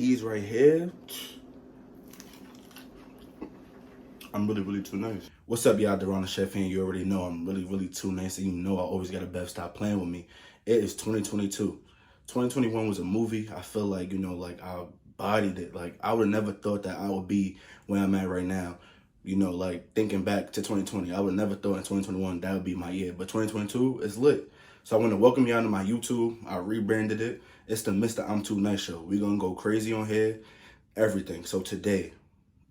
These right here, I'm really too nice. What's up, y'all? Deron the Chef here. You already know I'm really too nice, and you know I always got a Bevs. Stop playing with me. It is 2022. 2021 was a movie. I feel like, like I bodied it. Like I would never thought that I would be where I'm at right now. Like thinking back to 2020, I would never thought in 2021 that would be my year. But 2022 is lit. So I want to welcome y'all to my YouTube. I rebranded it. It's the Mr. I'm Too Nice show. We're gonna go crazy on here, everything. So today,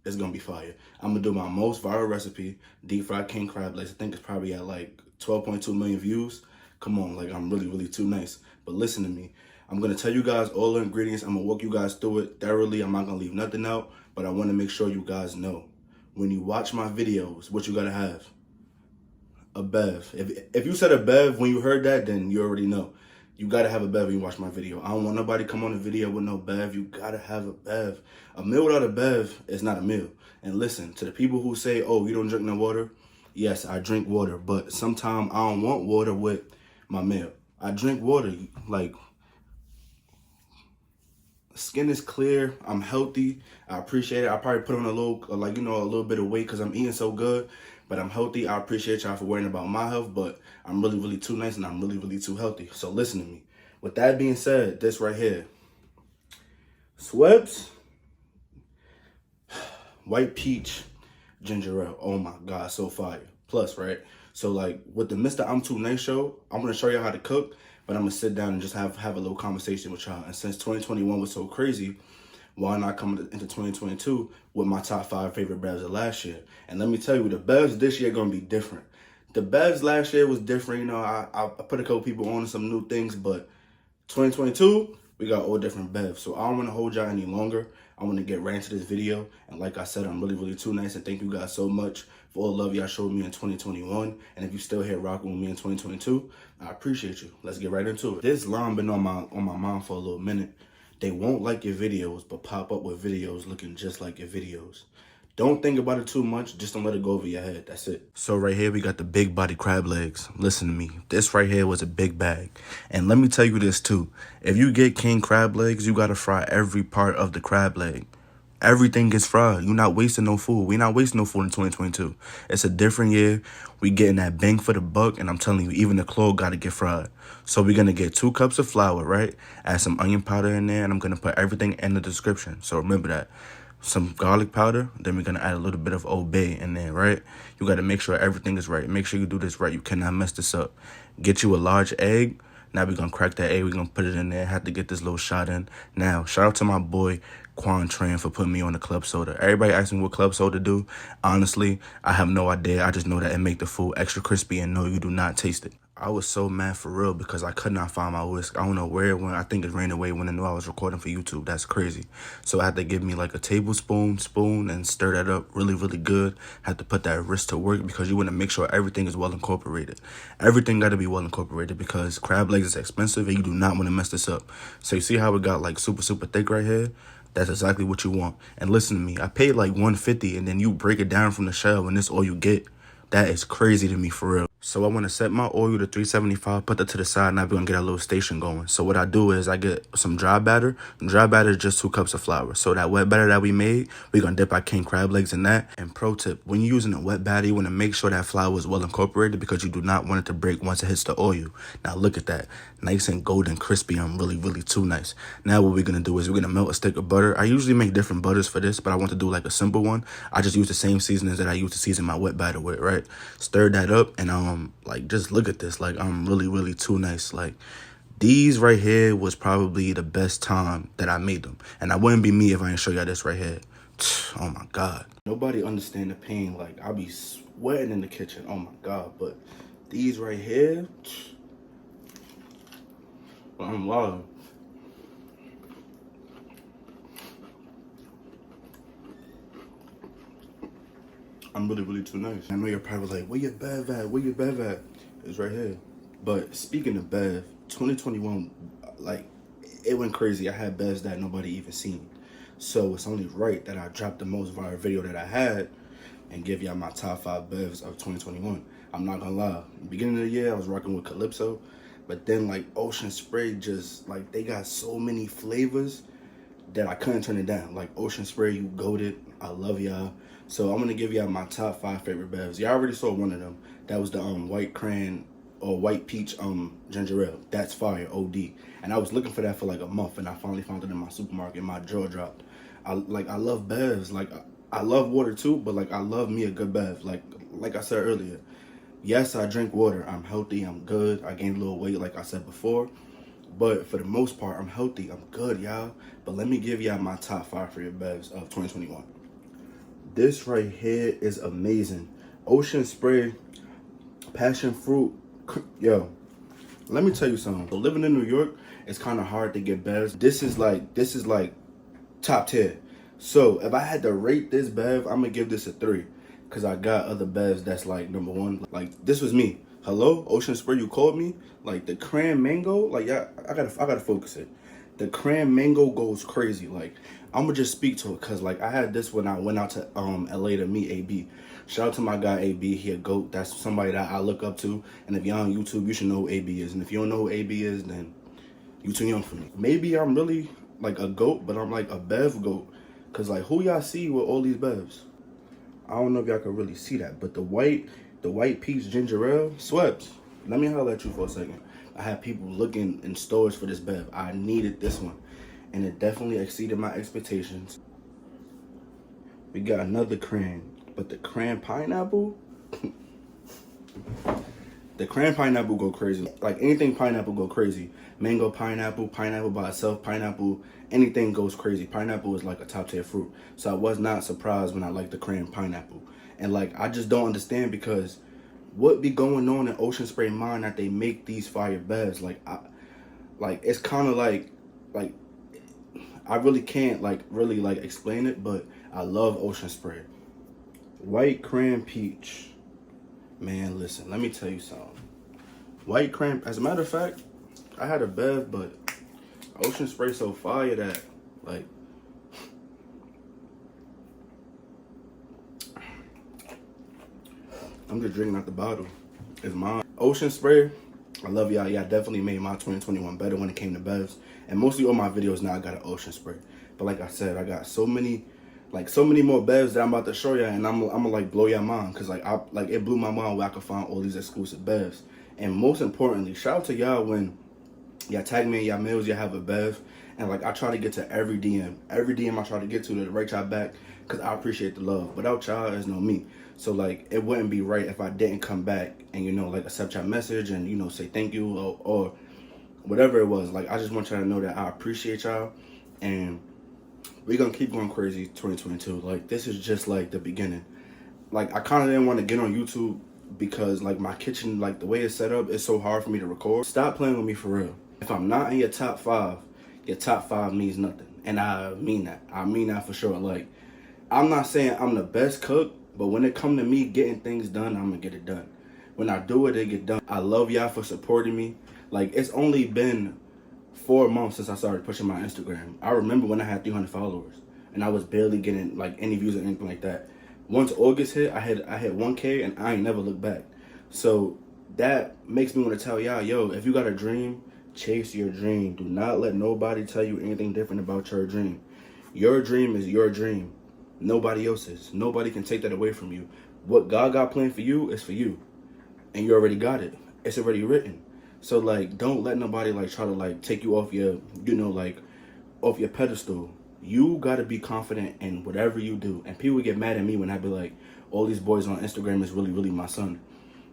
it's gonna be fire. I'm gonna do my most viral recipe, deep fried king crab legs. I think it's probably at like 12.2 million views. Come on, like I'm really too nice. But listen to me. I'm gonna tell you guys all the ingredients. I'm gonna walk you guys through it thoroughly. I'm not gonna leave nothing out, but I wanna make sure you guys know. When you watch my videos, what you gotta have? A Bev. If you said a Bev when you heard that, then you already know. You gotta have a Bev when you watch my video. I don't want nobody come on the video with no Bev. You gotta have a Bev. A meal without a Bev is not a meal. And listen, to the people who say, oh, you don't drink no water. Yes, I drink water, but sometimes I don't want water with my meal. I drink water, like, skin is clear, I'm healthy, I appreciate it. I probably put on a little, a little bit of weight because I'm eating so good, but I'm healthy. I appreciate y'all for worrying about my health, but I'm really too nice and I'm really too healthy. So listen to me. With that being said, this right here, Schweppes white peach ginger ale. Oh my God, so fire. Plus, right? So like with the Mr. I'm Too Nice show, I'm gonna show y'all how to cook, but I'm gonna sit down and just have a little conversation with y'all. And since 2021 was so crazy, why not come into 2022 with my top 5 favorite Bevs of last year? And let me tell you, the Bevs this year gonna be different. The Bevs last year was different. I put a couple people on some new things, but 2022, we got all different Bevs. So I don't want to hold y'all any longer. I want to get right into this video. And like I said, I'm really too nice. And thank you guys so much for all the love y'all showed me in 2021. And if you still here rocking with me in 2022, I appreciate you. Let's get right into it. This line been on my mind for a little minute. They won't like your videos, but pop up with videos looking just like your videos. Don't think about it too much. Just don't let it go over your head. That's it. So right here, we got the big body crab legs. Listen to me. This right here was a big bag. And let me tell you this too. If you get king crab legs, you got to fry every part of the crab leg. Everything gets fried. You're not wasting no food. We're not wasting no food in 2022. It's a different year. We getting that bang for the buck. And I'm telling you, even the claw got to get fried. So we're going to get 2 cups of flour, right? Add some onion powder in there. And I'm going to put everything in the description. So remember that. Some garlic powder, then we're gonna add a little bit of Old Bay in there, right? You gotta make sure everything is right. Make sure you do this right. You cannot mess this up. Get you a large egg. Now we're gonna crack that egg. We're gonna put it in there. Have to get this little shot in. Now, shout out to my boy Quan Tran for putting me on the club soda. Everybody asking what club soda do. Honestly, I have no idea. I just know that it make the food extra crispy and no, you do not taste it. I was so mad for real because I could not find my whisk. I don't know where it went. I think it ran away when I knew I was recording for YouTube. That's crazy. So I had to give me like a tablespoon and stir that up really good. Had to put that wrist to work because you want to make sure everything is well incorporated. Everything got to be well incorporated because crab legs is expensive and you do not want to mess this up. So you see how it got like super thick right here? That's exactly what you want. And listen to me. I paid like $150 and then you break it down from the shell and this all you get. That is crazy to me for real. So I want to set my oil to 375, put that to the side, now we're going to get a little station going. So what I do is I get some dry batter. Dry batter is just 2 cups of flour. So that wet batter that we made, we're going to dip our king crab legs in that. And pro tip, when you're using a wet batter, you want to make sure that flour is well incorporated because you do not want it to break once it hits the oil. Now look at that. Nice and golden crispy. I'm really too nice. Now what we're going to do is we're going to melt a stick of butter. I usually make different butters for this, but I want to do like a simple one. I just use the same seasonings that I use to season my wet batter with, right? Stir that up and like just look at this. Like I'm really too nice. Like these right here was probably the best time that I made them. And I wouldn't be me if I didn't show y'all this right here. Oh my God. Nobody understand the pain. Like I be sweating in the kitchen. Oh my God. But these right here, I'm wild. I'm really too nice. I know you're probably like, where your Bev at? Where your Bev at? It's right here. But speaking of Bev, 2021, like, it went crazy. I had Bevs that nobody even seen. So it's only right that I dropped the most viral video that I had and give y'all my top 5 Bevs of 2021. I'm not gonna lie. Beginning of the year, I was rocking with Calypso. But then, like, Ocean Spray just, like, they got so many flavors that I couldn't turn it down. Like Ocean Spray, you goated. I love y'all. So I'm gonna give y'all my top 5 favorite Bevs. Y'all already saw one of them. That was the white cran or white peach ginger ale. That's fire, OD. And I was looking for that for like a month, and I finally found it in my supermarket. My jaw dropped. I love Bevs. Like I love water too, but like I love me a good Bev. Like I said earlier, yes, I drink water. I'm healthy. I'm good. I gained a little weight, like I said before. But for the most part, I'm healthy. I'm good, y'all. But let me give y'all my top 5 for your Bevs of 2021. This right here is amazing. Ocean Spray, passion fruit. Yo, let me tell you something. So living in New York, it's kind of hard to get Bevs. This is like top tier. So if I had to rate this Bev, I'm gonna give this a 3. Cause I got other Bevs that's like number 1. Like this was me. Hello, Ocean Spray, you called me? Like the cran mango, like yeah, I gotta focus it. The cran mango goes crazy. Like I'm gonna just speak to it, cause like I had this when I went out to LA to meet AB. Shout out to my guy AB. He a GOAT. That's somebody that I look up to. And if y'all on YouTube, you should know who AB is. And if you don't know who AB is, then you too young for me. Maybe I'm really like a GOAT, but I'm like a Bev GOAT. Cause like who y'all see with all these Bevs? I don't know if y'all can really see that, but the white peach ginger ale, sweats. Let me holler at you for a second. I had people looking in stores for this Bev. I needed this one, and it definitely exceeded my expectations. We got another cran, but the cran pineapple, the cran pineapple go crazy. Like anything pineapple go crazy. Mango pineapple, pineapple by itself, pineapple, anything goes crazy. Pineapple is like a top tier fruit. So I was not surprised when I liked the cran pineapple. And like, I just don't understand, because what be going on in Ocean Spray mind that they make these fire Bevs? Like it's kind of like I really can't really explain it, but I love Ocean Spray. White cran peach. Man, listen, let me tell you something. White cran, as a matter of fact, I had a Bev, but Ocean Spray so fire that, like, I'm just drinking out the bottle. It's mine. Ocean Spray, I love y'all. Y'all definitely made my 2021 better when it came to Bevs. And mostly all my videos now I got an Ocean Spray. But like I said, I got so many more Bevs that I'm about to show y'all, and I'm gonna like blow your mind, cause it blew my mind where I could find all these exclusive Bevs. And most importantly, shout out to y'all when y'all tag me in y'all mails, y'all have a Bev, and like I try to get to every DM I try to get to write y'all back, cause I appreciate the love. Without y'all, there's no me. So like it wouldn't be right if I didn't come back and like accept y'all message and say thank you or whatever it was. Like I just want y'all to know that I appreciate y'all, and we're gonna keep going crazy 2022. Like this is just like the beginning. Like I kind of didn't want to get on YouTube because like my kitchen, like the way it's set up, it's so hard for me to record. Stop playing with me for real. If I'm not in your top 5, your top 5 means nothing. And I mean that. I mean that for sure. Like I'm not saying I'm the best cook, but when it come to me getting things done, I'm gonna get it done. When I do it, it get done. I love y'all for supporting me. Like it's only been 4 months since I started pushing my Instagram. I remember when I had 300 followers and I was barely getting like any views or anything like that. Once August hit, I hit 1K and I ain't never looked back. So that makes me want to tell y'all, yo, if you got a dream, chase your dream. Do not let nobody tell you anything different about your dream. Your dream is your dream. Nobody else's. Nobody can take that away from you. What God got planned for you is for you. And you already got it. It's already written. So like don't let nobody try to take you off your off your pedestal. You gotta be confident in whatever you do. And people get mad at me when I be like, all these boys on Instagram is really, really my son.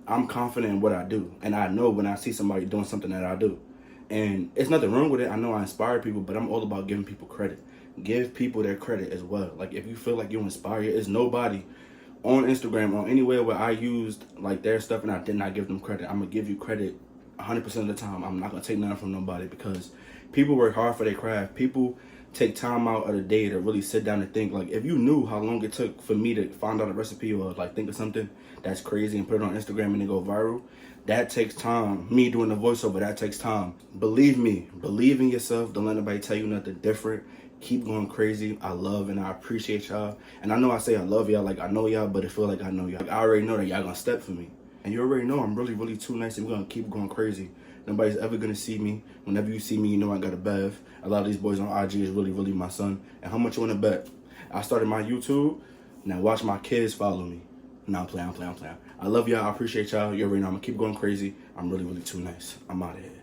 I'm confident in what I do. And I know when I see somebody doing something that I do. And it's nothing wrong with it. I know I inspire people, but I'm all about giving people credit. Give people their credit as well. Like if you feel like you inspire, it's nobody on Instagram or anywhere where I used their stuff and I did not give them credit. I'm gonna give you credit 100% of the time. I'm not gonna take nothing from nobody, because people work hard for their craft. People take time out of the day to really sit down and think. Like if you knew how long it took for me to find out a recipe or think of something that's crazy and put it on Instagram and it go viral, that takes time. Me doing the voiceover, that takes time. Believe me, believe in yourself. Don't let nobody tell you nothing different. Keep going crazy. I love and I appreciate y'all. And I know I say I love y'all I know y'all, but it feel like I know y'all. I already know that y'all gonna step for me. And you already know I'm really, really too nice, and we're gonna keep going crazy Nobody's ever gonna see me. Whenever you see me, you know I got a Bev. A lot of these boys on IG is really, really my son. And how much you wanna bet? I started my YouTube. Now watch my kids follow me. Nah, I'm playing. I love y'all. I appreciate y'all. You already know I'm gonna keep going crazy. I'm really, really too nice. I'm out of here.